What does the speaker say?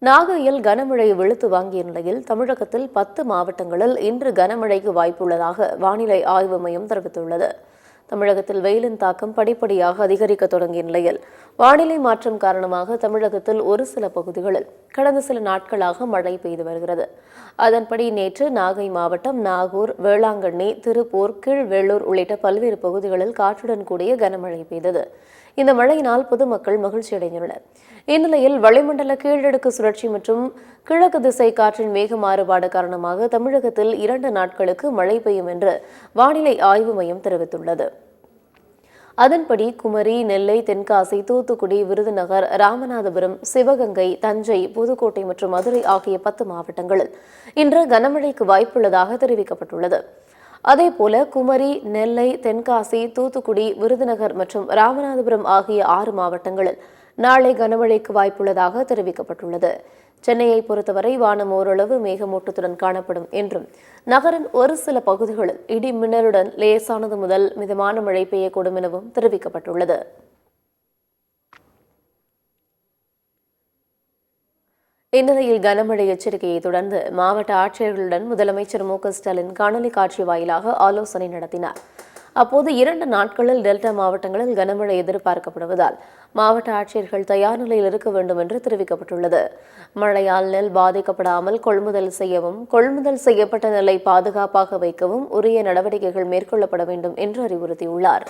நாகையில் கனமழை வெளுத்து வாங்கிய நிலையில் தமிழகத்தில் 10 மாவட்டங்களில் இன்று கனமழைக்கு வாய்ப்புள்ளதாக வானிலை ஆய்வு மையம் தெரிவித்துள்ளது. தமிழகத்தில் வெயிலின் தாக்கம் படிப்படியாக அதிகரிக்க தொடங்கிய நிலையில் வானிலை மாற்றம் காரணமாக தமிழகத்தில் ஒரு சில பகுதிகளில் கடந்த சில நாட்களாக மழை பெய்து வருகிறது. அதன்படி நேற்று நாகை மாவட்டம் நாகூர், வேளாங்கண்ணி, திருப்பூர், கீழ்வேளூர் உள்ளிட்ட பல்வேறு பகுதிகளில் காற்றுடன் கூடிய கனமழை பெய்தது. இந்த மழையினால் பொதுமக்கள் மகிழ்ச்சியடைந்துள்ளனர். இந்நிலையில் வளிமண்டல கீழடுக்கு சுழற்சி மற்றும் கிழக்கு திசை காற்றின் வேக மாறுபாடு காரணமாக தமிழகத்தில் 2 நாட்களுக்கு மழை பெய்யும் என்று வானிலை ஆய்வு மையம் தெரிவித்துள்ளது. அதன்படி குமரி, நெல்லை, தென்காசி, தூத்துக்குடி, விருதுநகர், ராமநாதபுரம், சிவகங்கை, தஞ்சை, புதுக்கோட்டை மற்றும் மதுரை ஆகிய 10 மாவட்டங்களில் இன்று கனமழைக்கு வாய்ப்புள்ளதாக தெரிவிக்கப்பட்டுள்ளது. அதேபோல குமரி, நெல்லை, தென்காசி, தூத்துக்குடி, விருதுநகர் மற்றும் ராமநாதபுரம் ஆகிய 6 மாவட்டங்களில் நாளை கனமழைக்கு வாய்ப்புள்ளதாக தெரிவிக்கப்பட்டுள்ளது. சென்னையை பொறுத்தவரை வானம் ஓரளவு மேகமூட்டத்துடன் காணப்படும் என்றும் நகரின் ஒரு சில பகுதிகளில் இடி மின்னலுடன் லேசானது முதல் மிதமான மழை பெய்யக்கூடும் எனவும் தெரிவிக்கப்பட்டுள்ளது. இந்நிலையில் கனமழை எச்சரிக்கையை தொடர்ந்து மாவட்ட ஆட்சியர்களுடன் முதலமைச்சர் மு.க.ஸ்டாலின் காணொலி காட்சி வாயிலாக ஆலோசனை நடத்தினார். அப்போது 2 நாட்களில் டெல்டா மாவட்டங்களில் கனமழை எதிர்பார்க்கப்படுவதால் மாவட்ட ஆட்சியர்கள் தயார் நிலையில் இருக்க வேண்டும் என்று தெரிவிக்கப்பட்டுள்ளது. மழையால் நெல் பாதிக்கப்படாமல் கொள்முதல் செய்யவும், கொள்முதல் செய்யப்பட்ட நெல்லை பாதுகாப்பாக வைக்கவும் உரிய நடவடிக்கைகள் மேற்கொள்ளப்பட வேண்டும் என்று அறிவுறுத்தியுள்ளார்.